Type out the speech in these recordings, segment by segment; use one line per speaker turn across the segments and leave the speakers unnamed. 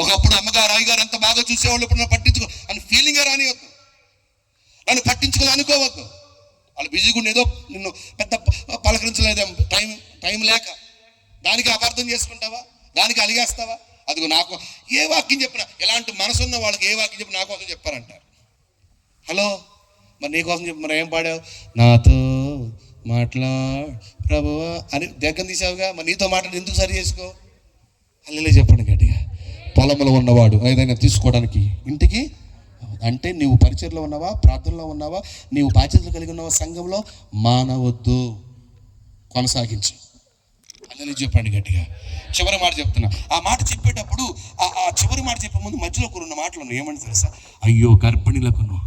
ఒకప్పుడు అమ్మగారు అయ్యగారు అంత బాగా చూసేవాళ్ళు, ఇప్పుడు నన్ను పట్టించుకో అని ఫీలింగే రానివద్దు, నన్ను పట్టించుకోవాలి అనుకోవద్దు. వాళ్ళు బిజీగా ఏదో నిన్ను పెద్ద పలకరించలేదే టైం లేక దానికి అపార్థం చేసుకుంటావా, దానికి అలిగేస్తావా? అదిగో నాకు ఏ వాక్యం చెప్పినా, ఎలాంటి మనసున్న వాళ్ళకి ఏ వాక్యం చెప్పినా నా కోసం చెప్పారంటారు. హలో, మరి నీ కోసం చెప్పి మరి ఏం పాడావు? నాతో మాట్లాడు ప్రభువా అని దగ్గర తీసావుగా, మరి నీతో మాట్లాడి ఎందుకు సరి చేసుకో? అల్లెలే చెప్పండి గట్టిగా. పొలంలో ఉన్నవాడు ఏదైనా తీసుకోవడానికి ఇంటికి అంటే నీవు పరిచర్లో ఉన్నావా, ప్రార్థనలో ఉన్నావా, నీవు బాధ్యతలు కలిగి ఉన్నావా, సంఘంలో మానవద్దు, కొనసాగించు. అల్లెలే చెప్పండి గట్టిగా. చివరి మాట చెప్తున్నా. ఆ మాట చెప్పేటప్పుడు ఆ చివరి మాట చెప్పే ముందు మధ్యలో కొన్ని మాటలు ఉన్నాయి. ఏమని తెలుసా? అయ్యో గర్భిణీలకును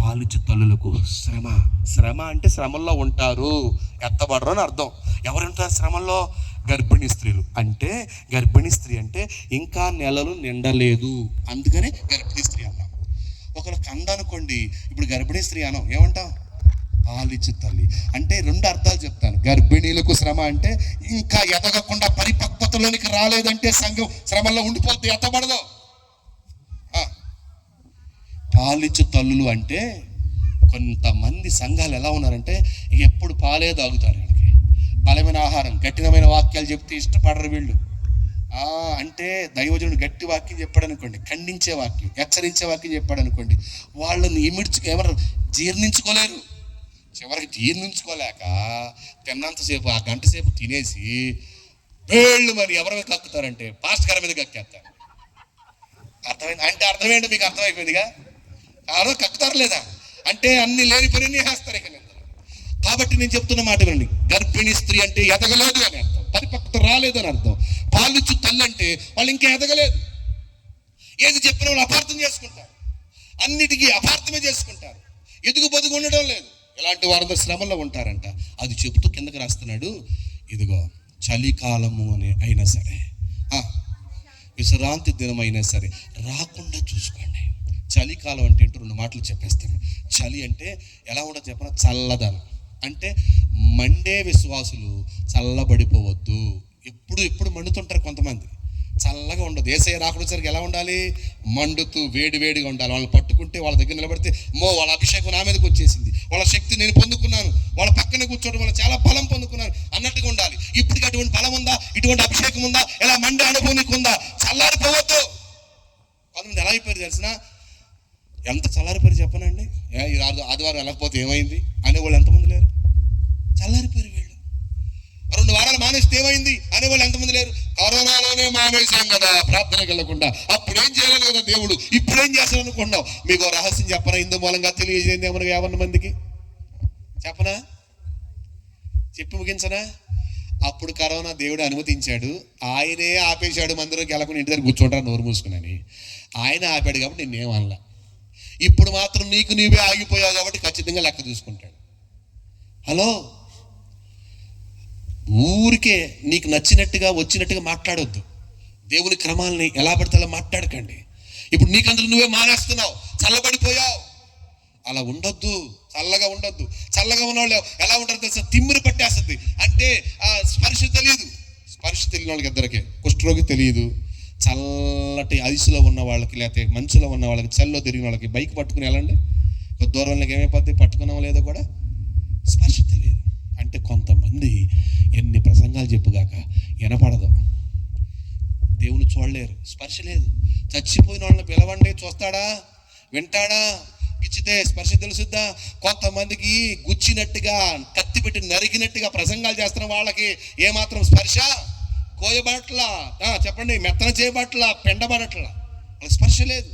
పాలిచ్చు తల్లులకు శ్రమ. శ్రమ అంటే శ్రమల్లో ఉంటారు, ఎత్తబడరు అని అర్థం. ఎవరుంటారు శ్రమల్లో? గర్భిణీ స్త్రీలు. అంటే గర్భిణీ స్త్రీ అంటే ఇంకా నెలలు నిండలేదు, అందుకనే గర్భిణీ స్త్రీ అన్నాం. ఒకరు కంద అనుకోండి, ఇప్పుడు గర్భిణీ స్త్రీ అనం, ఏమంటాం? పాలిచ్చు తల్లి. అంటే రెండు అర్థాలు చెప్తాను. గర్భిణీలకు శ్రమ అంటే ఇంకా ఎదగకుండా పరిపక్వతలోనికి రాలేదంటే సంఘం శ్రమల్లో ఉండిపోద్ది, ఎత్తబడదు. పాలిచ్చు తల్లులు అంటే కొంతమంది సంఘాలు ఎలా ఉన్నారంటే ఎప్పుడు పాలే తాగుతారు. వీళ్ళకి బలమైన ఆహారం, కఠినమైన వాక్యాలు చెప్తే ఇష్టపడరు వీళ్ళు. అంటే దైవజనుడు గట్టి వాక్యం చెప్పాడు అనుకోండి, ఖండించే వాక్యం, హెచ్చరించే వాక్యం చెప్పాడు అనుకోండి, వాళ్ళని ఎవరు జీర్ణించుకోలేరు. చివరికి జీర్ణించుకోలేక తిన్నంతసేపు ఆ గంట సేపు తినేసి వేళ్ళు మరి ఎవరి మీద కక్కుతారంటే పాస్ట్ గారి మీద కక్కేస్తారు. అర్థమైంది అంటే అర్థమేంటి మీకు? అర్థమైపోయిందిగా. కక్కుతారు లేదా అంటే అన్ని లేని పని వేస్తారు ఇక. కాబట్టి నేను చెప్తున్న మాట వినండి. గర్భిణీ స్త్రీ అంటే ఎదగలేదు అని అర్థం, పరిపక్వత రాలేదు అని అర్థం. పాలిచ్చు తల్లి అంటే వాళ్ళు ఇంకా ఎదగలేదు. ఏది చెప్పిన వాళ్ళు అపార్థం చేసుకుంటారు, అన్నిటికీ అపార్థమే చేసుకుంటారు, ఎదుగు బదుగు ఉండడం లేదు. ఇలాంటి వారందరూ శ్రమల్లో ఉంటారంట. అది చెబుతూ కిందకి రాస్తున్నాడు, ఇదిగో చలికాలము అని అయినా సరే, విశ్రాంతి దినం అయినా సరే రాకుండా చూసుకోండి. చలికాలం అంటే ఏంటో రెండు మాటలు చెప్పేస్తాను. చలి అంటే ఎలా ఉండదు చెప్పిన, చల్లదనం. అంటే మండే విశ్వాసులు చల్లబడిపోవద్దు. ఎప్పుడు మండుతుంటారు కొంతమంది, చల్లగా ఉండదు. యేసయ్య రాకూడేసరికి ఎలా ఉండాలి? మండుతూ వేడివేడిగా ఉండాలి. వాళ్ళని పట్టుకుంటే వాళ్ళ దగ్గర నిలబడితే వాళ్ళ అభిషేకం నా మీదకి వచ్చేసింది, వాళ్ళ శక్తి నేను పొందుకున్నాను, వాళ్ళ పక్కన కూర్చోవడం వల్ల చాలా బలం పొందుకున్నాను అన్నట్టుగా ఉండాలి. ఇప్పటికి అటువంటి బలం ఉందా? ఇటువంటి అభిషేకం ఉందా? ఎలా మండే అనుభవం ఉందా? చల్లారిపోవద్దు. కొంతమంది ఎలా అయిపోయారు తెలిసిన, ఎంత చల్లారిపోయారు చెప్పనండి. ఈ ఆదివారం వెళ్ళకపోతే ఏమైంది అనేవాళ్ళు ఎంతమంది లేరు? చల్లారిపోయారు వీళ్ళు. 2 వారాలు మానేస్తే ఏమైంది అనేవాళ్ళు ఎంతమంది లేరు? కరోనాలోనే మానేసాం కదా ప్రార్థనకి వెళ్ళకుండా, అప్పుడేం చేయలేదు కదా దేవుడు, ఇప్పుడేం చేస్తాను అనుకున్నావు. మీకు రహస్యం చెప్పనా? ఇందు మూలంగా తెలియజేయండి ఏమన్నా 50 మందికి చెప్పనా? చెప్పి ముగించనా? అప్పుడు కరోనా దేవుడు అనుమతించాడు, ఆయనే ఆపేశాడు. మందిరంకి వెళ్ళకుండా ఇంటి దగ్గర కూర్చోంటారు నోరు మూసుకుని. ఆయన ఆపాడు కాబట్టి నేనేమనలా. ఇప్పుడు మాత్రం నీకు నీవే ఆగిపోయావు కాబట్టి ఖచ్చితంగా లెక్క చూసుకుంటాడు. హలో, ఊరికే నీకు నచ్చినట్టుగా వచ్చినట్టుగా మాట్లాడొద్దు. దేవుని క్రమాలని ఎలా పడితే అలా మాట్లాడకండి. ఇప్పుడు నీకందరూ నువ్వే మానేస్తున్నావు, చల్లబడిపోయావు. అలా ఉండొద్దు, చల్లగా ఉండొద్దు. చల్లగా ఉన్నవాళ్ళు ఎలా ఉంటారు తెలుసా? తిమ్మిరి పట్టేస్తుంది. అంటే స్పర్శ తెలియదు. స్పర్శ తెలియని వాళ్ళకి ఇద్దరికే, కుష్ఠరోగి తెలియదు, చల్లటి ఐసులో ఉన్న వాళ్ళకి లేకపోతే మంచులో ఉన్న వాళ్ళకి, చల్లో తిరిగిన వాళ్ళకి బైక్ పట్టుకుని వెళ్ళండి, కొద్ది దూరంలోకి ఏమైపోద్ది, పట్టుకున్నామో లేదో కూడా స్పర్శ తెలియదు. అంటే కొంతమంది ఎన్ని ప్రసంగాలు చెప్పుగాక వినపడదు, దేవుని చూడలేరు, స్పర్శ లేదు. చచ్చిపోయిన వాళ్ళని పిలవండి, చూస్తాడా, వింటాడా? గిచ్చితే స్పర్శ తెలుసుద్దా? కొంతమందికి గుచ్చినట్టుగా, కత్తి పెట్టి నరికినట్టుగా ప్రసంగాలు చేస్తున్న వాళ్ళకి ఏమాత్రం స్పర్శ కోయబట్ల, చెప్పండి, మెత్తన చేయబట్ల, పెండబడట్ల, వాళ్ళకి స్పర్శ లేదు.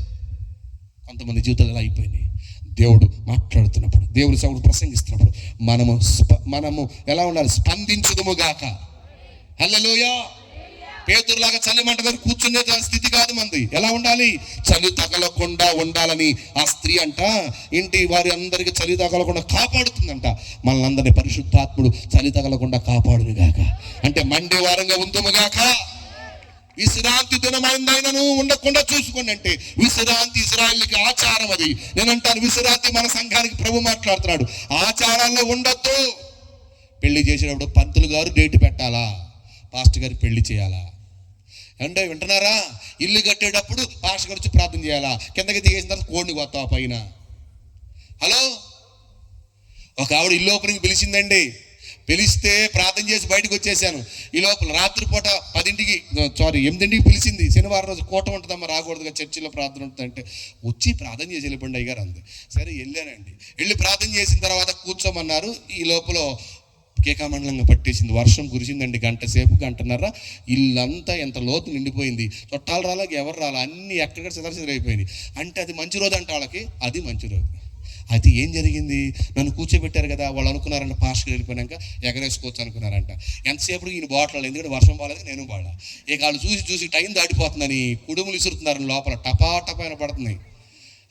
కొంతమంది జీవితాలు ఎలా అయిపోయినాయి. దేవుడు మాట్లాడుతున్నప్పుడు, దేవుని సౌండ్ ప్రసంగిస్తున్నప్పుడు మనము ఎలా ఉండాలి? స్పందించుదుముగాక. హల్లెలూయా. పేతురులాగా చలి మంట దగ్గర కూర్చునే స్థితి కాదు మంది. ఎలా ఉండాలి? చలి తగలకుండా ఉండాలని ఆ స్త్రీ అంట ఇంటి వారి అందరికీ చలి తగలకుండా కాపాడుతుందంట. మనల్ని అందరినీ పరిశుద్ధాత్ముడు చలి తగలకుండా కాపాడునుగాక. అంటే మండే వారంగా ఉందుముగాక. విశ్రాంతి దినమైందైనను ఉండకుండా చూసుకోండి. అంటే విశ్రాంతి ఇశ్రాయేలుకి ఆచారం. అది నేనంటాను, విశ్రాంతి మన సంఘానికి ప్రభు మాట్లాడుతున్నాడు. ఆచారాల్లో ఉండొద్దు. పెళ్లి చేసేటప్పుడు పంతులు గారు డేట్ పెట్టాలా, పాస్టర్ గారికి పెళ్లి చేయాలా, అంటే వింటున్నారా? ఇల్లు కట్టేటప్పుడు పాస్టర్ గారు వచ్చి ప్రార్థన చేయాలా, కిందకి దిగేసిన తర్వాత కోడిని కొత్తావా పైన. హలో, ఒక ఆవిడ ఇల్లు ఓపెనింగ్ పిలిచిందండి. పిలిస్తే ప్రార్థన చేసి బయటకు వచ్చేసాను. ఈ లోపల రాత్రిపూట 8ంటికి పిలిచింది. శనివారం రోజు కూటం ఉంటుందమ్మా, రాకూడదుగా, చర్చిలో ప్రార్థన ఉంటుందంటే వచ్చి ప్రార్థన చేసి వెళ్ళిపోండి అయ్యారు అంది. సరే వెళ్ళానండి. వెళ్ళి ప్రార్థన చేసిన తర్వాత కూర్చోమన్నారు. ఈ లోపల కేకామండలంగా పట్టేసింది. వర్షం కురిసిందండి, గంట సేపు, గంటన్నర. ఇల్లంతా ఎంత లోతు నిండిపోయింది. చుట్టాలు రాలా, ఎవరు రాలా, అన్నీ ఎక్కడెక్కడ చెదరైపోయింది. అంటే అది మంచి రోజు అంటే వాళ్ళకి, అది మంచి రోజు. అయితే ఏం జరిగింది, నన్ను కూర్చోబెట్టారు కదా, వాళ్ళు అనుకున్నారంట పాస్టర్ వెళ్ళిపోయాక ఎగరేసుకోవచ్చు అనుకున్నారంట. ఎంతసేపు ఈయన బాటలు, ఎందుకంటే వర్షం బాగాలేదు, నేను బాగా. ఇక వాళ్ళు చూసి టైం దాటిపోతుందని కుడుములు ఇసురుతున్నారు లోపల, టపాటపైన పడుతున్నాయి.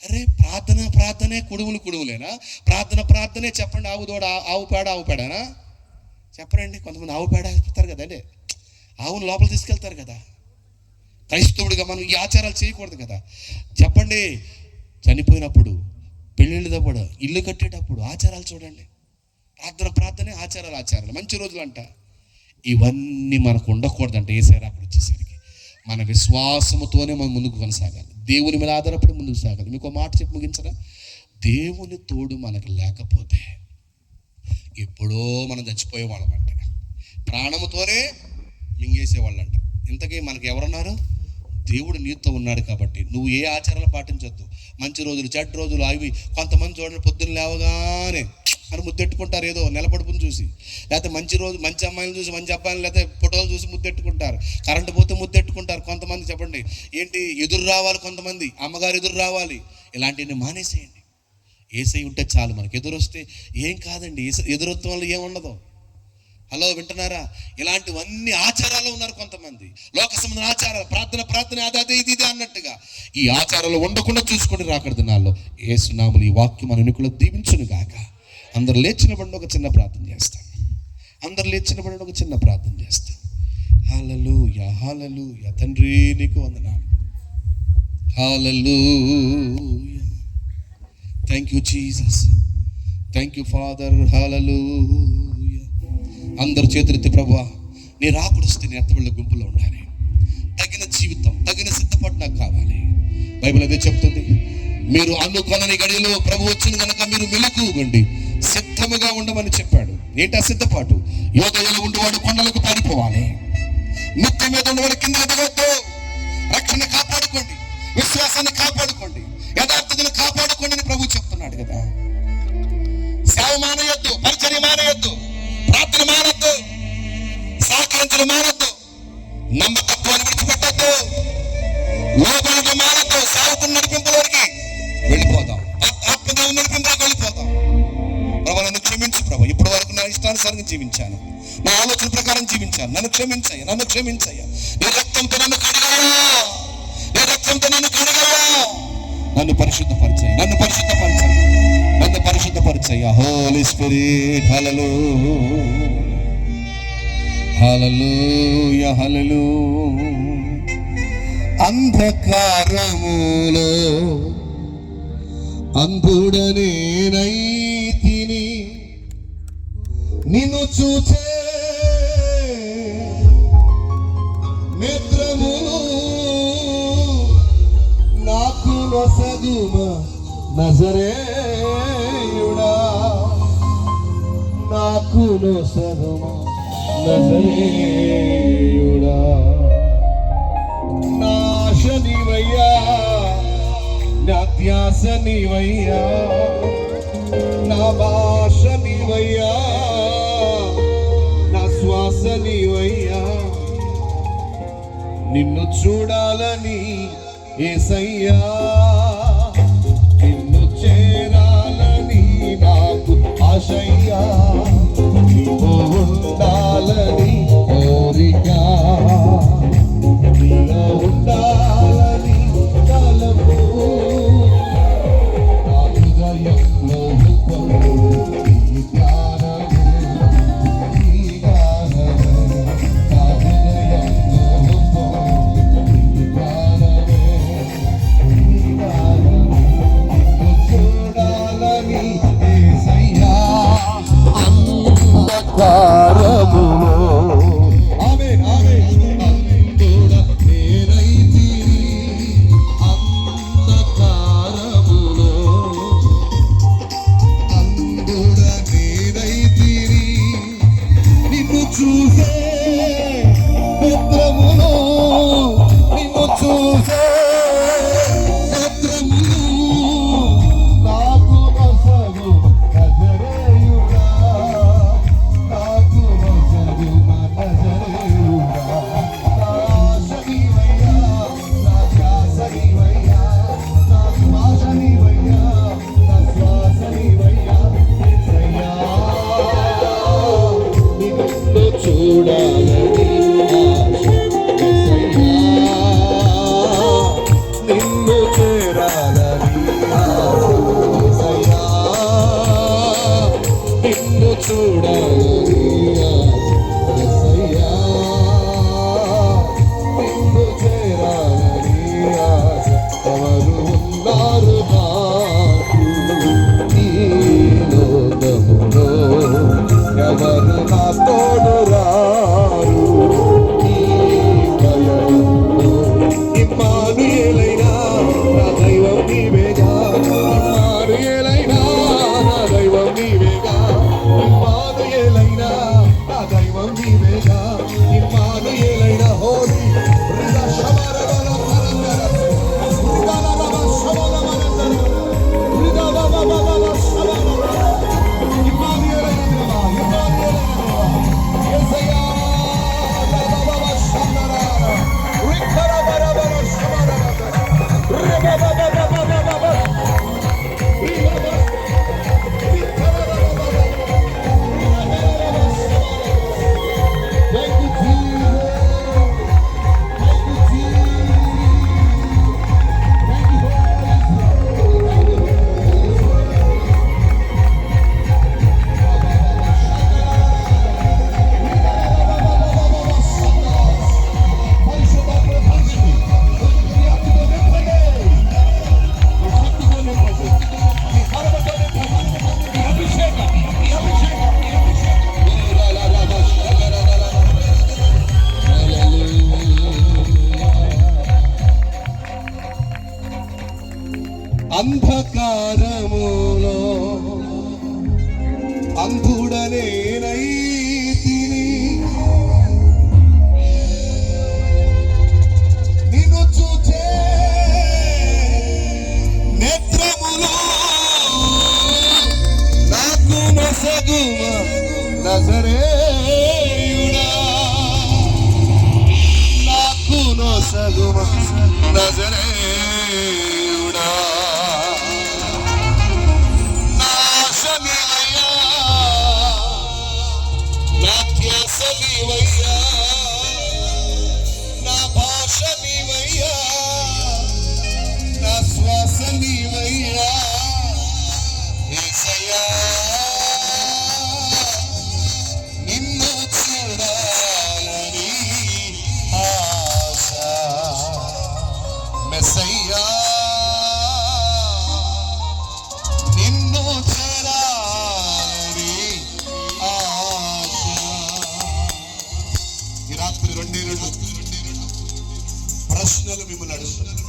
అరే ప్రార్థనే కుడుములేనా? ప్రార్థనే చెప్పండి. ఆవు పేడనా చెప్పరండి. కొంతమంది ఆవు పేడ వేస్తారు కదండి, ఆవును లోపల తీసుకెళ్తారు కదా. క్రైస్తవుడిగా మనం ఈ ఆచారాలు చేయకూడదు కదా. చెప్పండి, చనిపోయినప్పుడు, పెళ్ళిళ్ళప్పుడు, ఇల్లు కట్టేటప్పుడు ఆచారాలు చూడండి. ప్రార్థనే ఆచారాలు మంచి రోజులు అంట. ఇవన్నీ మనకు ఉండకూడదంట. ఏసారి అక్కడ వచ్చేసరికి మన విశ్వాసముతోనే మనం ముందుకు కొనసాగాలి. దేవుని మీద ఆధారపడి ముందుకు సాగాలి. మీకు ఒక మాట చెప్పి ముగించరా? దేవుని తోడు మనకు లేకపోతే ఎప్పుడో మనం చచ్చిపోయేవాళ్ళమంట, ప్రాణముతోనే మింగేసేవాళ్ళంట. ఇంతకీ మనకు ఎవరున్నారు? దేవుడు నీతో ఉన్నాడు కాబట్టి నువ్వు ఏ ఆచారాలు పాటించొద్దు. మంచి రోజులు, చెడ్డ రోజులు అవి. కొంతమంది చూడండి, పొద్దున్న లేవగానే అని ముద్దెట్టుకుంటారు, ఏదో నిలబడుపుని చూసి. లేకపోతే మంచి రోజు, మంచి అమ్మాయిలు చూసి, మంచి అబ్బాయిలు, లేకపోతే ఫోటోలు చూసి ముద్దెట్టుకుంటారు. కరెంటు పోతే ముద్దెట్టుకుంటారు. కొంతమంది చెప్పండి ఏంటి, ఎదురు రావాలి, కొంతమంది అమ్మగారు ఎదురు రావాలి. ఇలాంటివన్నీ మానేసేయండి. ఏసై ఉంటే చాలు. మనకి ఎదురు వస్తే ఏం కాదండి, ఎదురొత్తం వల్ల ఏముండదు. హలో, వింటున్నారా? ఇలాంటివన్నీ ఆచారాలు ఉన్నారు కొంతమంది, లోక సంబంధ ఆచారాలు. ప్రార్థన అదే ఇది అన్నట్టుగా ఈ ఆచారాలు ఉండకుండా చూసుకొని రాకూడదు. నాలో యేసునామములో ఈ వాక్యం మన ఎన్నికలో దీవించును గాక. అందరు లేచినబడి ఒక చిన్న ప్రార్థన చేస్తాం. హల్లెలూయా తండ్రి, నీకు వందనాలు. Hallelujah, thank you Jesus, thank you father. Hallelujah. అందరు చేతులెత్తి, ప్రభువా నీ రాకుడొస్తే నీ ఎత్తబిళ్ళ గుంపులో ఉండాలి. తగిన జీవితం, తగిన సిద్ధపాటు నాకు కావాలి. బైబిల్ అదే చెప్తుంది. మీరు అనుకొనని గడిలో ప్రభు వచ్చిన కనుక మీరు మెలకువగండి, సిద్ధముగా ఉండమని చెప్పాడు. ఏంటి ఆ సిద్ధపాటు? యోధయలో ఉండేవాడు కొండలకు పారిపోవాలి, ముక్తి మీద ఉండేవాడు కింద ఎదగొద్దు. రక్షణ కాపాడుకోండి, విశ్వాసాన్ని కాపాడుకోండి, యథార్థతను కాపాడుకోండి అని ప్రభు చెప్తున్నాడు కదా. సేవ మానేయొద్దు, పరిచర్య మానేయొద్దు, ప్రార్థన మానొద్దు, సహకరించడం మానొద్దు, నమ్మకత్వాన్ని విడిచిపెట్టొద్దు, లోపలికి మానొద్దు. సేవకుని నడిపింపులోనికి వెళ్ళిపోతాం, ఆత్మదేవుని నడిపింపులోకి వెళ్ళిపోతాం. ప్రభు నన్ను క్షమించు ప్రభు, ఇప్పటి వరకు నా ఇష్టానుసారంగా జీవించాను, నా ఆలోచన ప్రకారం జీవించాను, నన్ను క్షమించయ్యా. నీ రక్తంతో నన్ను కడగయ్యా, నన్ను పరిశుద్ధపరిచయ్యా. హోలీ స్పిరిట్. హల్లెలూయా. అంధకారములో అంధుడనేనైతిని, నిన్ను చూచే నేత్రములు నాకు నొసగుమా నజరేయుడా, నాకు నొసగుమా నజరేయుడా. నా ఆశ నీవయ్యా, నా ధ్యాస నీవయ్యా, నా భాష నీవయ్యా, నా శ్వాస నీవయ్యా. నిన్ను చూడాలని యేసయ్యా, నిన్ను చేరాలని నాకు ఆశయ్యా, నీతో ఉండాలని కోరిక, నీలో ఉండాలని కలము, నా హృదయంలో ఈ ధ్యానము, ఈ గానము, నా హృదయంలో ఈ ధ్యానమే, ఈ గానము, నిన్ను చూడాలని యేసయ్యా. అంధకారములో
చూసే నేత్రము నాకు నొసగు నజరేయుడా, నాకు నొసగు నజరేయుడా. నా ఆశ నీవయ్యా, నా ధ్యాస నీవయ్యా, నా శ్వాస నీవయ్యా, నా శ్వాస నీవయ్యా. యేసయ్యా, నిన్ను చూడాలని ఆశ. యేసయ్యా, నిన్ను చేరాలని ఆశ. యేసయ్యా, నిన్ను చూడాలని ఆశ. యేసయ్యా, నిన్ను చేరాలని ఆశ. ఎవరు ఉన్నారు నాకు ఈ లోకములో, ఎవరు నా తోడు రారు ఈ పయనంలో. ఇమ్మానుయేలైనా నా దైవం నీవేగా, ఇమ్మానుయేలైనా నా దైవం నీవేగా, ఇమ్మానుయేలైనా నా దైవం నీవేగా, ఇమ్మానుయేలైనా. హోలీ రిదా శబరబల పరంగర రిదా బాబా శబల మరందర రిదా బాబా బాబా శబల ఇమ్మానుయేలైనా ఇమ్మానుయేలైనా. యేసయ్యా, బాబా బాబా శబల రికర బరబర శబల రిదా బాబా బాబా బాబా Rida రికర బరబర Rida Sabala. Thank you, Jesus. Thank you, Jesus. Thank you, Holy అంధకారములో అంధుడనేనైతిని, నిన్ను చూచే నేత్రములో నాకు నొసగుమ నజరేయుడా, నాకు నొసగుమ నజరేయుడా. నా ఆశ నీవయ్యా, నా ధ్యాస నీవయ్యా, నా భాష నీవయ్యా, నా శ్వాస నీవయ్యా. యేసయ్యా, నిన్ను చూడాలని ఆశ. మెస్సయ్యా, నిన్ను చేరాలని ఆశ. ఈ రాత్రి రెండే రెండు ప్రశ్నలు మిమ్మల్ని అడుగుతున్నాను.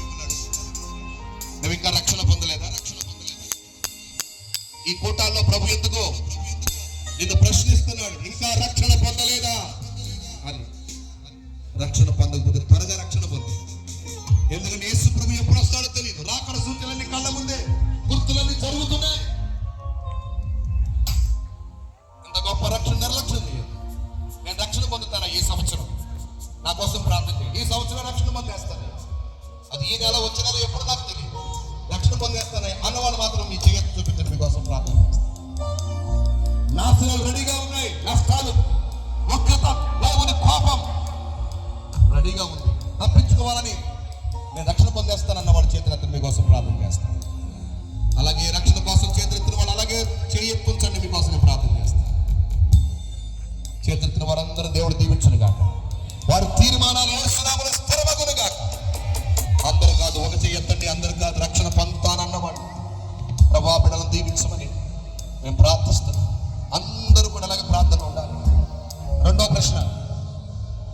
నువ్వు ఇంకా రక్షణ పొందలేదా? ఈ కూటాల్లో ప్రభు ఎందుకో నిన్ను ప్రశ్నిస్తున్నాడు, ఇంకా రక్షణ పొందలేదా అని. రక్షణ పొందకపోతే త్వరగా రక్షణ పొంది. ఎందుకంటే యేసు ప్రభు ఎప్పుడు వస్తాడో తెలియదు. రాకడ సూచనలన్నీ కళ్ళ ముందే, గుర్తులన్నీ జరుగుతున్నాయి. ఇంత గొప్ప రక్షణ నిర్లక్ష్యం చేయదు. నేను రక్షణ పొందుతాను ఈ సంవత్సరం, నా కోసం ప్రార్థన చేయండి. ఈ సంవత్సరం రక్షణ పొందేస్తాను. అది ఈ నెల వచ్చే నెల ఎప్పుడు నాకు తెలియదు. రక్షణ పొందేస్తాను అన్నవాళ్ళు మాత్రం మీ చేతి చూపించండి, మీకోసం ప్రార్థన చేస్తాను. నాశనాలు రెడీగా ఉన్నాయి, నష్టాలు, ఉగ్రత, దేవుని కోపం రెడీగా ఉంది. తప్పించుకోవాలని నేను రక్షణ పొందేస్తాను అన్నవాడు చేతులెత్తిన మీకోసం ప్రార్థన చేస్తాను. అలాగే రక్షణ కోసం చేతులెత్తిన వాళ్ళు అలాగే చేయెత్తుంచండి, మీకోసం నేను ప్రార్థన చేస్తాను. చేతులెత్తిన వారందరూ దేవుడు దీవించును గాక. వారి తీర్మానాలు స్థిరమగును గాక. అందరు కాదు, ఒక చేయెత్తండి. అందరు కాదు, రక్షణ పొందుతానన్నవాడు ప్రభా బిడ్డలను దీవించమని మేము ప్రార్థిస్తున్నాం. అందరూ కూడా అలాగే ప్రార్థన ఉండాలి. రెండో ప్రశ్న,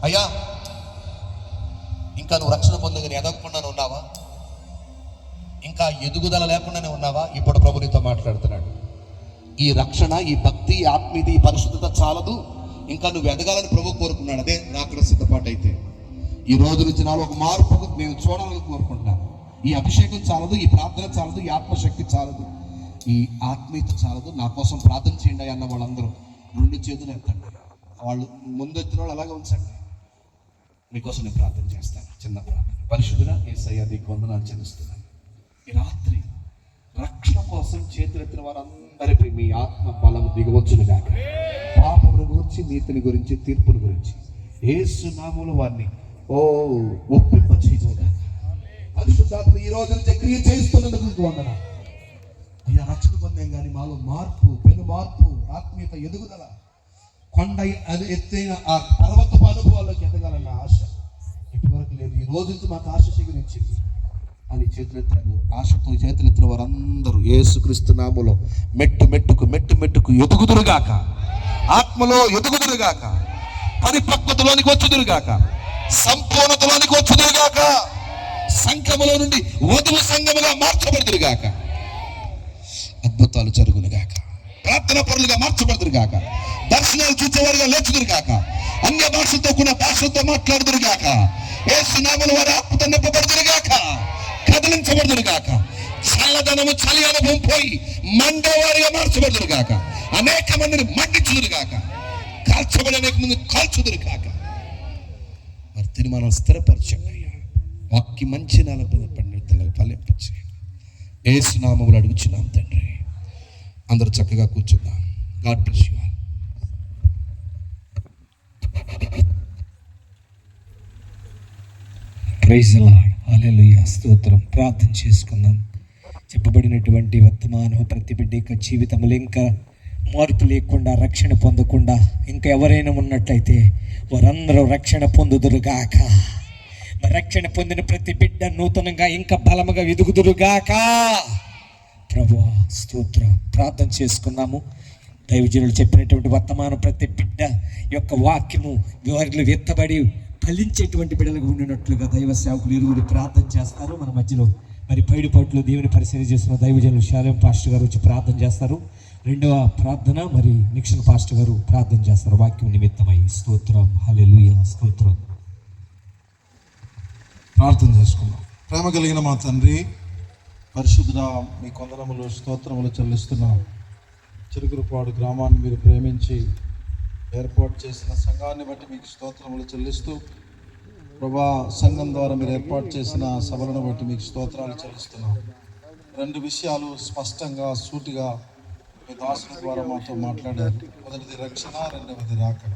అయ్యా ఇంకా నువ్వు రక్షణ పొందగానే ఎదగకుండానే ఉన్నావా? ఇంకా ఎదుగుదల లేకుండానే ఉన్నావా? ఇప్పుడు ప్రభు నీతో మాట్లాడుతున్నాడు. ఈ రక్షణ, ఈ భక్తి, ఈ ఆత్మీయత, ఈ పరిశుద్ధత చాలదు, ఇంకా నువ్వు ఎదగాలని ప్రభు కోరుకున్నాడు. అదే రాకడ సిద్ధపాటు అయితే ఈ రోజు నుంచి నాలో ఒక మార్పు నేను చూడాలని కోరుకుంటున్నాను. ఈ అభిషేకం చాలదు, ఈ ప్రార్థన చాలదు, ఈ ఆత్మశక్తి చాలదు, ఈ ఆత్మీయత చాలదు. నా కోసం ప్రార్థన చేయండి అన్న వాళ్ళందరూ 2 చేతులు ఎత్తండి. వాళ్ళు ముందు ఎత్తిన వాళ్ళు అలాగే ఉంచండి. మీకోసం నేను ప్రార్థన చేస్తాను. చిన్న ప్రార్థన. పరిశుద్ధుడా యేసయ్య, నీకు వందనాలు చెల్లిస్తున్నాను. ఈ రాత్రి రక్షణ కోసం చేతులెత్తిన వారందరిపై మీ ఆత్మ బలం దిగవచ్చును గాక. పాపమును గురించి, నీతిని గురించి, తీర్పుల గురించి యేసు నామములో వారిని ఒప్పింప చేయగా పరిశుద్ధాత్మ ఈ రోజు నుంచి క్రియ చేస్తున్నందుకు వందనాలు అయ్యా. రక్షణ పొందాం కానీ మాలో మార్పు, పెను మార్పు, ఆత్మీయత, ఎదుగుదల, కొండ అది ఎత్తైన ఆ పర్వతపు అనుభవాల్లోకి ఎదగాలన్న ఆశ ఇప్పటివరకు లేదు. ఈ రోజు నుంచి మాకు ఆశ చిగురించింది అని చేతులెత్తారు. ఆశతో చేతులెత్తిన వారందరూ యేసుక్రీస్తు నామములో మెట్టు మెట్టుకు ఎదుగుదురుగాక, ఆత్మలో ఎదుగుదురుగాక, పరిపక్వతలోనికి వచ్చుదురుగాక, సంపూర్ణతలోనికి వచ్చుదురుగాక, సంఘములో నుండి వధువు సంఘముగా మార్చబడుదురుగాక, అద్భుతాలు జరుగునుగాక, ప్రార్థన పరులుగా మార్చబడుదురుగాక, దర్శనాలు చూసేవారుగా లేచుదురుగాక, అన్య భాషతో కూడిన భాషతో మాట్లాడుదురుగాక, యేసు నామములో వారి ఆత్మతో నింపబడుదురుగాక, కదిలించబడుదురుగాక, చల్లదనము, చలి అనుభవం పోయి మండేవారిగా మార్చబడుదురుగాక, అనేక మందిని మండించుదురుగాక, కాల్చబడి అనేక మంది కాల్చుదురుగాక. వారి తీర్మానం స్థిరపరచండి అయ్యా. వాక్కి మంచి నెల పండితులకు ఫలింపచేయండి. యేసు నామములో అడుగుచున్నాం తండ్రి. అందరూ చక్కగా కూర్చున్నాం. God bless you.
Praise the Lord. Hallelujah. స్తోత్రం. ప్రార్థన చేసుకుందాం. చెప్పబడినటువంటి వర్తమానం ప్రతి బిడ్డ యొక్క జీవితంలో ఇంకా మార్పు లేకుండా, రక్షణ పొందకుండా ఇంకా ఎవరైనా ఉన్నట్లయితే వారందరూ రక్షణ పొందుదురుగాక. రక్షణ పొందిన ప్రతి బిడ్డ నూతనంగా ఇంకా బలముగా ఎదుగుదురుగాక. ప్రభువా స్తోత్రం. ప్రార్థన చేసుకున్నాము. దైవజనులు చెప్పినటువంటి వర్తమానం ప్రతి బిడ్డ యొక్క వాక్యము వారిలో ఎత్తబడి ఫలించేటువంటి బిడ్డలుగా ఉండినట్లుగా దైవ సేవకులు ఇరువురు ప్రార్థన చేస్తారు. మన మధ్యలో మరి పైడిపాట్లో దేవుని పరిశీలన చేస్తున్న దైవజనులు శాలేం పాస్టర్ గారు వచ్చి ప్రార్థన చేస్తారు. రెండవ ప్రార్థన మరి నిక్షన్ పాస్టర్ గారు ప్రార్థన చేస్తారు వాక్యం నిమిత్తమై. స్తోత్రం. హల్లెలూయా. స్తోత్రం.
ప్రార్థన చేసుకున్నాం. ప్రేమ కలిగిన మా తండ్రి, పరిశుద్ధుడా, మీ కొందరములు స్తోత్రములు చెల్లిస్తున్నాం. చిరుకురుపాడు గ్రామాన్ని మీరు ప్రేమించి ఏర్పాటు చేసిన సంఘాన్ని బట్టి మీకు స్తోత్రములు చెల్లిస్తూ, ప్రభా సంఘం ద్వారా మీరు ఏర్పాటు చేసిన సభలను బట్టి మీకు స్తోత్రాలు చెల్లిస్తున్నాం. 2 విషయాలు స్పష్టంగా సూటిగా మీ దాసుల ద్వారా మాతో మాట్లాడారు. మొదటిది రక్షణ, రెండవది రాకడ.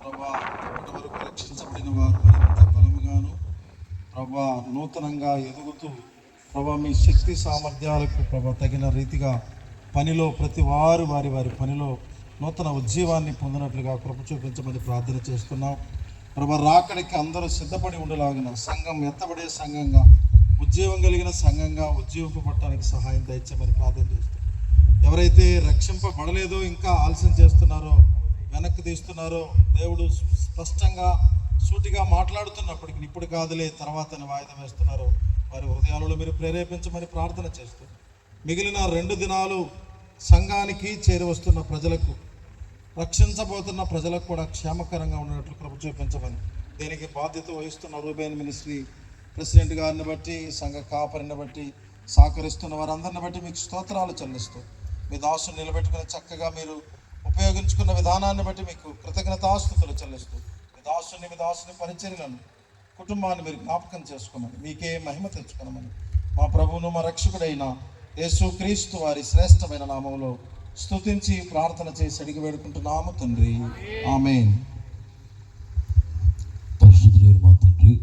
ప్రభా ఇప్పటి వరకు రక్షించబడిన వారు మరింత బలముగాను, ప్రభా నూతనంగా ఎదుగుతూ, ప్రభా మీ శక్తి సామర్థ్యాలకు ప్రభా తగిన రీతిగా పనిలో ప్రతి వారు వారి పనిలో నూతన ఉజ్జీవాన్ని పొందినట్లుగా కృప చూపించమని ప్రార్థన చేస్తున్నాం. ప్రభా రాకడికి అందరూ సిద్ధపడి ఉండలాగిన సంఘం ఎత్తబడే సంఘంగా, ఉజ్జీవం కలిగిన సంఘంగా ఉజ్జీవింపబడటానికి సహాయం దయచేయమని ప్రార్థన చేస్తున్నాం. ఎవరైతే రక్షింపబడలేదో, ఇంకా ఆలస్యం చేస్తున్నారో, వెనక్కి తీస్తున్నారో, దేవుడు స్పష్టంగా సూటిగా మాట్లాడుతున్నప్పటికీ ఇప్పుడు కాదులే తర్వాత వాయిదా వేస్తున్నారో, వారి హృదయాలలో మీరు ప్రేరేపించమని ప్రార్థన చేస్తూ, మిగిలిన 2 దినాలు సంఘానికి చేరి వస్తున్న ప్రజలకు, రక్షించబోతున్న ప్రజలకు కూడా క్షేమకరంగా ఉన్నట్లు కృప చూపించమని, దీనికి బాధ్యత వహిస్తున్న రూబేన్ మినిస్ట్రీ ప్రెసిడెంట్ గారిని బట్టి, సంఘ కాపరిని బట్టి, సహకరిస్తున్న వారందరిని బట్టి మీకు స్తోత్రాలు చెల్లిస్తూ, మీ దాసుని నిలబెట్టుకుని చక్కగా మీరు ఉపయోగించుకున్న విధానాన్ని బట్టి మీకు కృతజ్ఞతాస్తుతులు చెల్లిస్తూ, మీ దాసుని పరిచర్యలను, కుటుంబాన్ని మీరు జ్ఞాపకం చేసుకోమని, మీకే మహిమ తెచ్చుకోమని మా ప్రభువును మా రక్షకుడైన యేసుక్రీస్తు వారి శ్రేష్టమైన నామములో స్తుతించి ప్రార్థన చేసి అడిగి వేడుకుంటున్నాము తండ్రి. ఆమేన్.
పరిశుద్ధుడైన మా తండ్రి,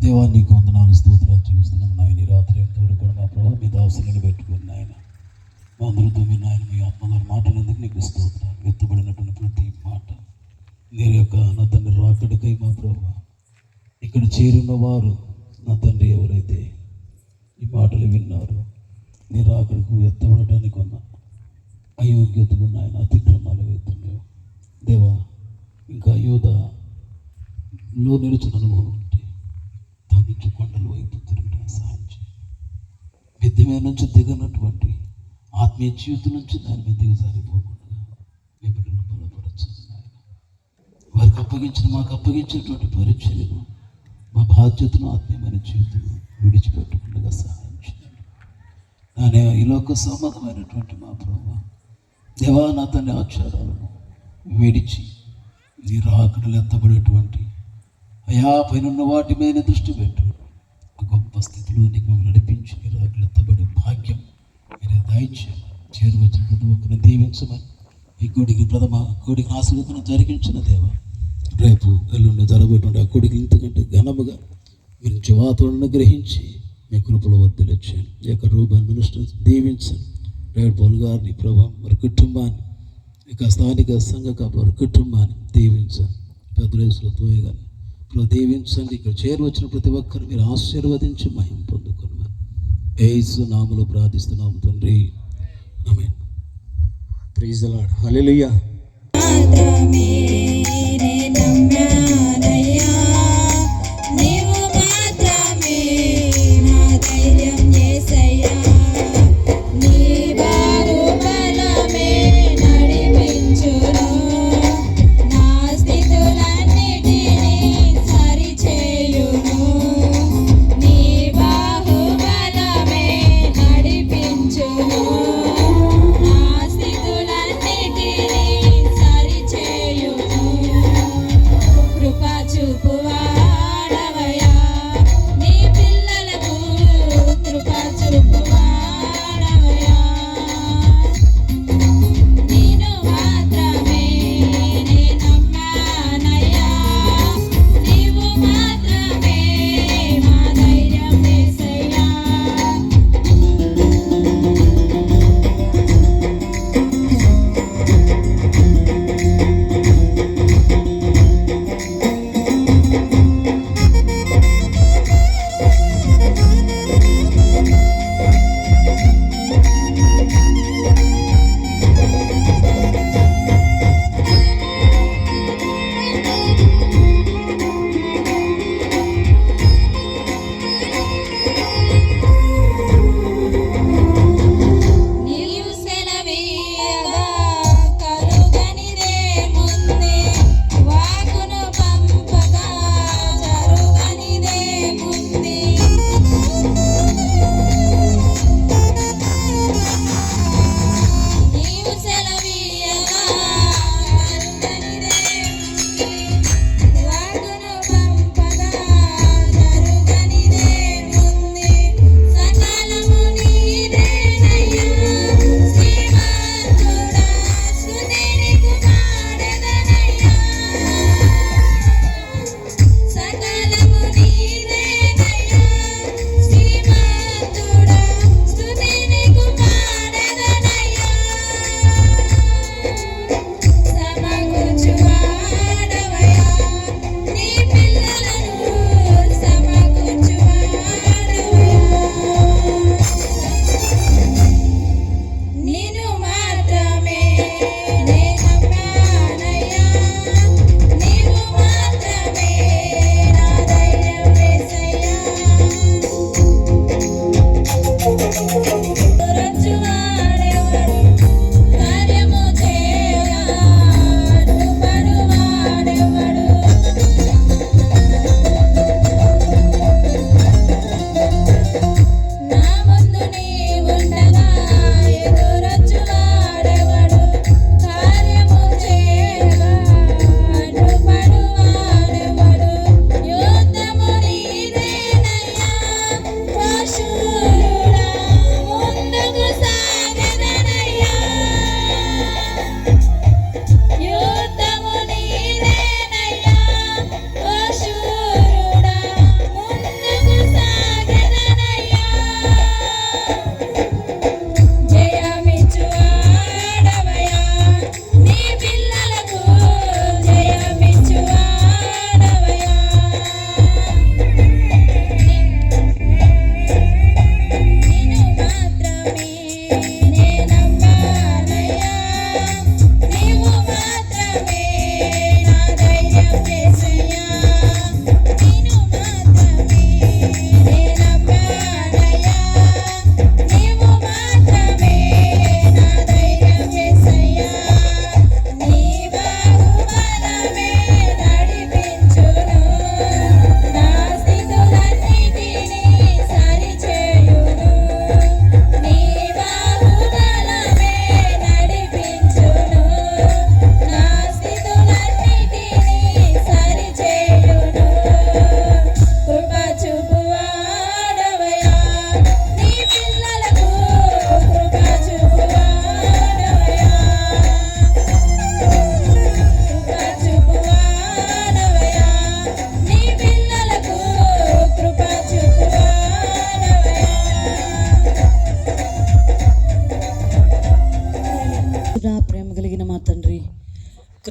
దేవానికి వందనాలు, స్తోత్రాలు చెల్లిస్తున్నాం. నాయన రాత్రి ఎంతవరకు కూడా మా ప్రభు మీ దాసులను పెట్టుకుని నాయన మా అందరితో మీ నాయన మీ ఆత్మగారి మాటలందుకు నీకు స్తోత్రాలు. ఎత్తుబడినటువంటి ప్రతి మాట మీరు యొక్క నా తండ్రి రాకడికై మా ప్రభు ఇక్కడ చేరిన వారు నా తండ్రి ఎవరైతే ఈ మాటలు విన్నారు, నీ రాకడికి ఎత్తబడటానికి ఉన్న అయోగ్యతలు నాయన, అతిక్రమాలు అవుతున్నాయి దేవా. ఇంకా యోధలో నిలిచిన అనుభవం ఉంటే దాని నుంచి కొండల వైపు తిరగడం సహాయం చేయండి. మిద్దె మీద నుంచి దిగనటువంటి ఆత్మీయ జీవితం నుంచి దాని మీద దిగజారిపోకుండా మీ బిడ్డను బలపరచండి నాయన. వారి మాకు అప్పగించినటువంటి పరిచర్యను, మా బాధ్యతను, ఆత్మీయమైన జీవితం విడిచిపెట్టకుండా సహాయం చేయండి. నానే ఈ లోక సంబంధమైనటువంటి మా ప్రభు దేవా, నా తండ్రి ఆచారాలను విడిచి నీ రాకడలు ఎత్తబడేటువంటి అయా పైన వాటి మీద దృష్టి పెట్టు. గొప్ప స్థితిలో నీకు మమ్మల్ని నడిపించి నీ రాకడలు ఎత్తబడే భాగ్యం మీరే దయచేయమని, చేరువచ్చిన ప్రతి ఒక్కరిని దీవించమని, ఈ కోడికి కోడికి ఆశీర్వదనం జరిగించిన దేవ, రేపు ఎల్లుండి జరగబోయేటువంటి ఆ కోడికి ఇంతకంటే ఘనముగా మీరు వాతావరణాన్ని గ్రహించి మీ కృపలో వర్ధిల్లండి. ఈ యొక్క రూపాయల మినిస్టర్స్ దీవించండి. రేపు పౌలు గారిని ప్రభావ వారి కుటుంబాన్ని, ఇక స్థానిక సంఘ వారి కుటుంబాన్ని దీవించండి. పెద్దలేసులో తోయగాని దీవించండి. ఇక్కడ చేరువచ్చిన ప్రతి ఒక్కరు మీరు ఆశీర్వదించి మహిమ పొందుకున్నాను. యేసు నామములో ప్రార్థిస్తున్నాము తండ్రి, ఆమేన్.
Praise the Lord. హల్లెలూయా.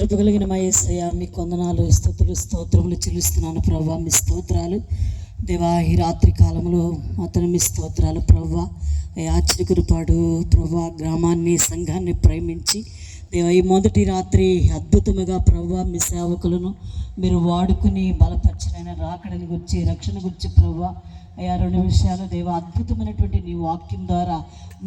కృపగలిగిన మా యేసయ్య మీకు వందనాలు, స్తుతులు, స్తోత్రములు చెల్లిస్తున్నాను ప్రభా. మీ స్తోత్రాలు దేవా. ఈ రాత్రి కాలంలో అతను మీ స్తోత్రాలు ప్రభా. ఆశ్చర్యగురుపాడు ప్రభా గ్రామాన్ని, సంఘాన్ని ప్రేమించి దేవా ఈ మొదటి రాత్రి అద్భుతముగా ప్రభా మీ సేవకులను మీరు వాడుకుని బలపరచిన రాకడని గురించి, రక్షణ గురించి ప్రభా అయ్యా 2 విషయాలు దేవా. అద్భుతమైనటువంటి నీ వాక్యం ద్వారా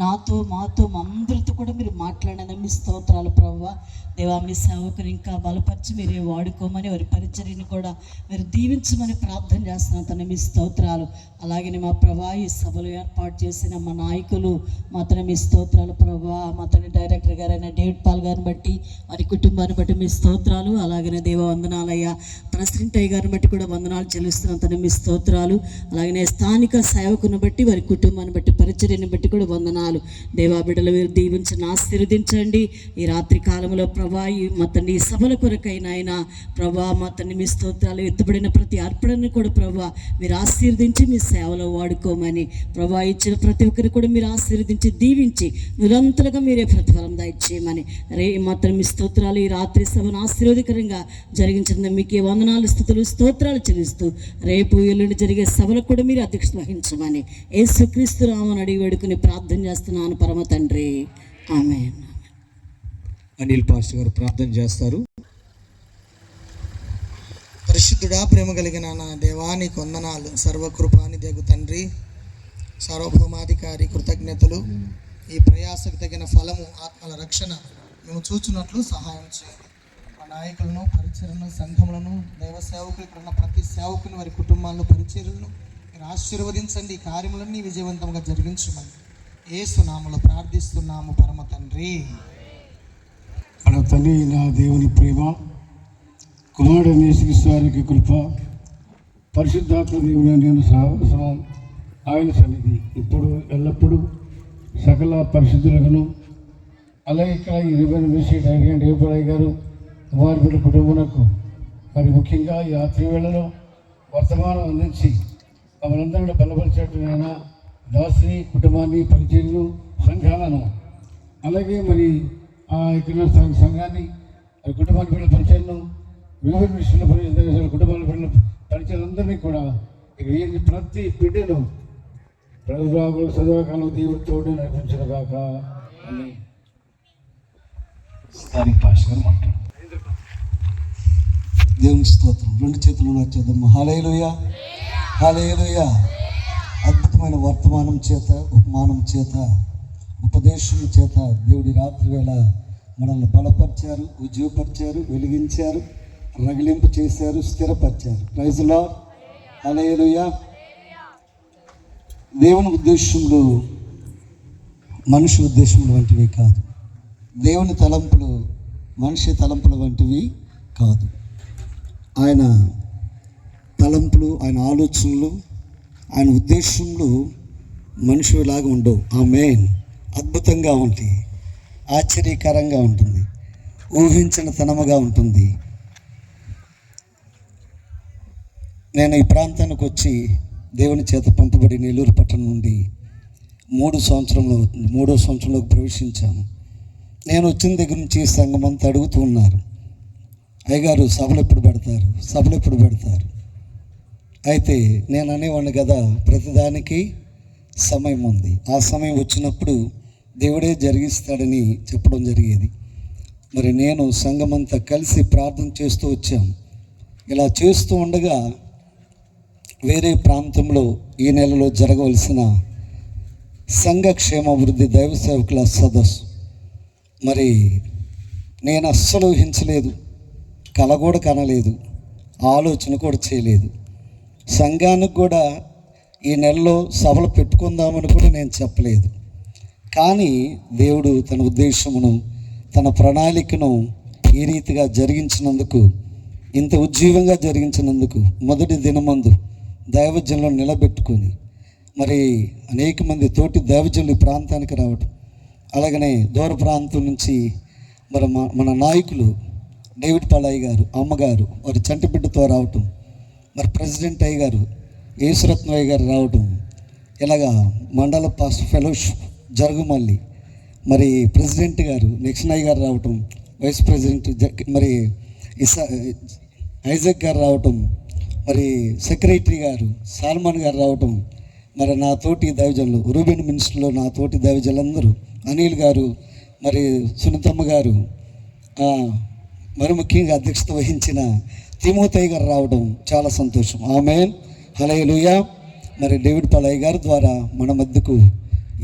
నాతో, మాతో, మా అందరితో కూడా మీరు మాట్లాడిన మీ స్తోత్రాలు ప్రభా. దేవా మీ సేవకుని ఇంకా బలపరిచి మీరే వాడుకోమని, వారి పరిచర్యను కూడా మీరు దీవించమని ప్రార్థన చేస్తున్నాను తన మీ స్తోత్రాలు. అలాగే మా ప్రభా ఈ సభలు ఏర్పాటు చేసిన మా నాయకులు మా తన మీ స్తోత్రాలు ప్రభా. మా తన డైరెక్టర్ గారైన డేవిడ్ పాల్ గారిని బట్టి, వారి కుటుంబాన్ని బట్టి మీ స్తోత్రాలు. అలాగనే దేవ వందనాలయ్యా. ప్రెసిడెంట్ అయ్య గారిని బట్టి కూడా వందనాలు చెల్లిస్తున్నాను తన మీ స్తోత్రాలు. అలాగనే స్థానిక సేవకుని బట్టి, వారి కుటుంబాన్ని బట్టి, పరిచర్యను బట్టి కూడా వందనాలు దేవా. బిడ్డలు మీరు దీవించండి, ఆశీర్వదించండి. ఈ రాత్రి కాలంలో ప్రభా మా తండ్రి ఈ సభల కొరకైనా ఆయన ప్రభా మా తండ్రి మీ స్తోత్రాలు ఎత్తుబడిన ప్రతి అర్పణను కూడా ప్రభా మీరు ఆశీర్వదించి మీ సేవలో వాడుకోమని ప్రభా ఇచ్చిన ప్రతి ఒక్కరికి కూడా మీరు ఆశీర్వదించి దీవించి నిరంతరంగా మీరే ప్రతిఫలం దయచేయమని మా తండ్రి మీ స్తోత్రాలు ఈ రాత్రి సభను ఆశీర్వదకరంగా జరిగించిన మీకే వందనాలు, స్తుతులు, స్తోత్రాలు చెల్లిస్తూ రేపు ఎల్లుండి జరిగే సభలకు కూడా మీరు అధ్యక్షత వహించమని యేసుక్రీస్తు నామమున అడిగి వేడుకుని ప్రార్థన చేస్తున్నాను పరమ తండ్రి. ఆమేన్.
అనిల్ పాస్టర్ గారు ప్రార్థన చేస్తారు.
పరిశుద్ధుడా, ప్రేమ కలిగిన నా దేవా నీకు వందనాలు. సర్వకృపానిదేగు తండ్రి, సార్వభౌమాధికారి కృతజ్ఞతలు. ఈ ప్రయాసకు తగిన ఫలము ఆత్మల రక్షణ మేము చూచున్నట్లు సహాయం చేయండి. మా నాయకులను, పరిచర్లను, సంఘములను, దైవ సేవకులు, ఇక్కడ ఉన్న ప్రతి సేవకుని, వారి కుటుంబాలను, పరిచర్లను మీరు ఆశీర్వదించండి. ఈ కార్యములన్నీ విజయవంతంగా జరిగించమని యేసు నామములో ప్రార్థిస్తున్నాము పరమ తండ్రి.
మన తండ్రి నా దేవుని ప్రేమ, కుమారుడు యేసుక్రీస్తు వారికి కృప, పరిశుద్ధాత్మ దేవుని నేను సహవాసం ఆయన సన్నిధి ఇప్పుడు ఎల్లప్పుడూ సకల పరిశుద్ధులను, అలాగే ఇక్కడ ఈ రిబన్ వేసి డైరెక్ట్ ఏపడాయి గారు వారి బిడ్డ కుటుంబమునకు మరి ముఖ్యంగా ఈ రాత్రి వేళలో వర్తమానం అందించి మమ్మల్ందరూ బలపరిచేట్టునైనా దాసిని, కుటుంబాన్ని, పరిచర్యలు, సంఘాలను, అలాగే మరి ఇక్కడ సంఘాన్ని, కుటుంబాన్ని బిడ్డల పరిచయను, వివిధ విషయంలో పరిచయం, కుటుంబాల బిడ్డల పరిచయాలందరినీ కూడా ఇక్కడ ప్రతి బిడ్డను ప్రభుత్వ సదాకాలం దేవుడి తోడు నడిపించిన కాక అని
స్థానిక పాస్టర్ గారు మాట్లాడారు.
దేవుని స్తోత్రం. 2 చేతులు నచ్చేద్దాం. హల్లెలూయా, హల్లెలూయా. అద్భుతమైన వర్తమానం చేత, ఉపమానం చేత, ఉపదేశం చేత దేవుడి రాత్రి వేళ మనల్ని బలపరిచారు, ఉజ్జీవపరిచారు, వెలిగించారు, రగిలింపు చేశారు, స్థిరపరిచారు. Praise the Lord. హల్లెలూయా. దేవుని ఉద్దేశంలో మనిషి ఉద్దేశములు వంటివి కాదు. దేవుని తలంపులు మనిషి తలంపుల వంటివి కాదు. ఆయన తలంపులు, ఆయన ఆలోచనలు, ఆయన ఉద్దేశంలో మనుషులాగా ఉండవు. ఆమేన్. అద్భుతంగా ఉంటాయి, ఆశ్చర్యకరంగా ఉంటుంది, ఊహించిన తనముగా ఉంటుంది. నేను ఈ ప్రాంతానికి వచ్చి దేవుని చేత పంపబడి నెల్లూరు పట్టణం నుండి 3 సంవత్సరంలోకి ప్రవేశించాను. నేను వచ్చిన దగ్గర నుంచి సంఘం అంతా అడుగుతూ ఉన్నారు, అయ్యగారు సభలు ఎప్పుడు పెడతారు. అయితే నేను అనేవాడిని కదా, ప్రతిదానికి సమయం ఉంది, ఆ సమయం వచ్చినప్పుడు దేవుడే జరిగిస్తాడని చెప్పడం జరిగేది. మరి నేను సంఘమంతా కలిసి ప్రార్థన చేస్తూ వచ్చాం. ఇలా చేస్తూ ఉండగా వేరే ప్రాంతంలో ఈ నెలలో జరగవలసిన సంఘ క్షేమాభివృద్ధి దైవ సేవకుల సదస్సు, మరి నేను అస్సలు ఊహించలేదు, కల కూడా కనలేదు, ఆలోచన కూడా చేయలేదు. సంఘానికి కూడా ఈ నెలలో సభలు పెట్టుకుందామని కూడా నేను చెప్పలేదు. కానీ దేవుడు తన ఉద్దేశమును, తన ప్రణాళికను ఈ రీతిగా జరిగించినందుకు, ఇంత ఉజ్జీవంగా జరిగించినందుకు, మొదటి దినమందు దైవజనులను నిలబెట్టుకొని మరి అనేక మంది తోటి దైవజనులు ఈ ప్రాంతానికి రావడం, అలాగనే దూర ప్రాంతం నుంచి మరి మన నాయకులు డేవిడ్ పాల్ అయ్య గారు, అమ్మగారు వారి చంటి బిడ్డతో రావటం, మరి ప్రెసిడెంట్ అయ్య గారు యేసురత్నం అయ్య గారు రావటం, ఇలాగా మండల పాస్ట్ ఫెలోషిప్ జరుగుమల్లి మరి ప్రెసిడెంట్ గారు నిక్సన్ అయ్య గారు రావటం,
వైస్ ప్రెసిడెంట్ మరి ఐజక్ గారు రావటం, మరి సెక్రటరీ గారు సాల్మాన్ గారు రావటం, మరి నా తోటి దైవజనులు రూబెన్ మినిస్టర్లో నా తోటి దైవజనులందరూ, అనిల్ గారు, మరి సునీతమ్మ గారు, మరి ముఖ్యంగా అధ్యక్షత వహించిన తిమోతయ్య గారు రావడం చాలా సంతోషం. ఆమేన్, హల్లెలూయా. మరి డేవిడ్ పలయ్య గారి ద్వారా మన మధ్యకు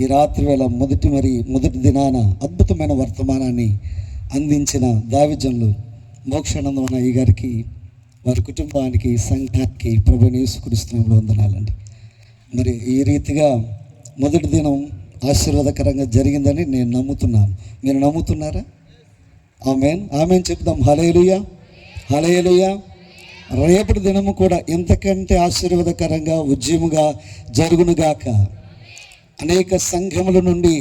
ఈ రాత్రి వేళ మొదటి దినాన అద్భుతమైన వర్తమానాన్ని అందించిన దైవజనులు మోక్షానందం అయ్య గారికి, వారి కుటుంబానికి, సంఘానికి ప్రభువైన యేసుక్రీస్తు నామములో వందనాలండి. మరి ఈ రీతిగా మొదటి దినం ఆశీర్వాదకరంగా జరిగిందని నేను నమ్ముతున్నాను. మీరు నమ్ముతున్నారా? ఆమేన్, ఆమేన్ చెప్దాం. హల్లెలూయా, హల్లెలూయా. రేపటి దినము కూడా ఎంతకంటే ఆశీర్వాదకరంగా ఉద్యముగా జరుగునుగాక. అనేక సంఘముల నుండి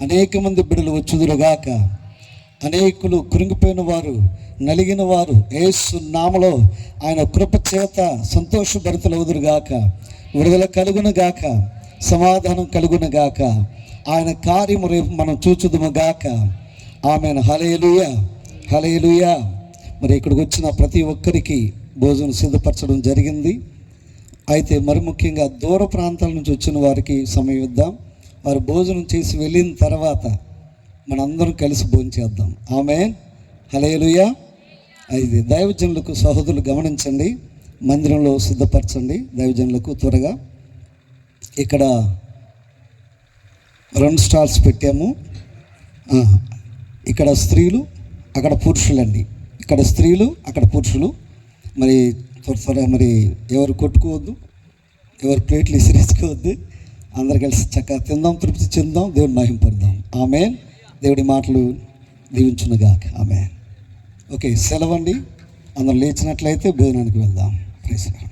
అనేక మంది బిడ్డలు వచ్చుదురుగాక. అనేకులు కృంగిపోయిన వారు, నలిగిన వారు యేసు నామములో ఆయన కృప చేత సంతోషభరితులవుదురుగాక. విడుదల కలుగునుగాక, సమాధానం కలుగునుగాక. ఆయన కార్యము రేపు మనం చూచుదుముగాక. ఆమేన్, హల్లెలూయా, హల్లెలూయా. మరి ఇక్కడికి వచ్చిన ప్రతి ఒక్కరికి భోజనం సిద్ధపరచడం జరిగింది. అయితే మరి ముఖ్యంగా దూర ప్రాంతాల నుంచి వచ్చిన వారికి సమయం ఇద్దాం. వారు భోజనం చేసి వెళ్ళిన తర్వాత మనందరం కలిసి భోంచేద్దాం. ఆమేన్, హల్లెలూయా. అయితే దైవజనులకు సహోదరులు గమనించండి, మందిరంలో సిద్ధపరచండి దైవజనులకు త్వరగా. ఇక్కడ 2 స్టాల్స్ పెట్టాము. ఇక్కడ స్త్రీలు, అక్కడ పురుషులండి. ఇక్కడ స్త్రీలు, అక్కడ పురుషులు. మరి త్వరగా మరి ఎవరు కొట్టుకోవద్దు, ఎవరు ప్లేట్లు విసిరేసుకోవద్దు. అందరు కలిసి చక్కగా తిందాం, తృప్తి చెందాం, దేవుని మహింపరుద్దాం. ఆమేన్. దేవుడి మాటలు దీవించునుగాక. ఆమేన్. ఓకే, సెలవండి. అందరం లేచినట్లయితే భోజనానికి వెళ్దాం. Praise lord.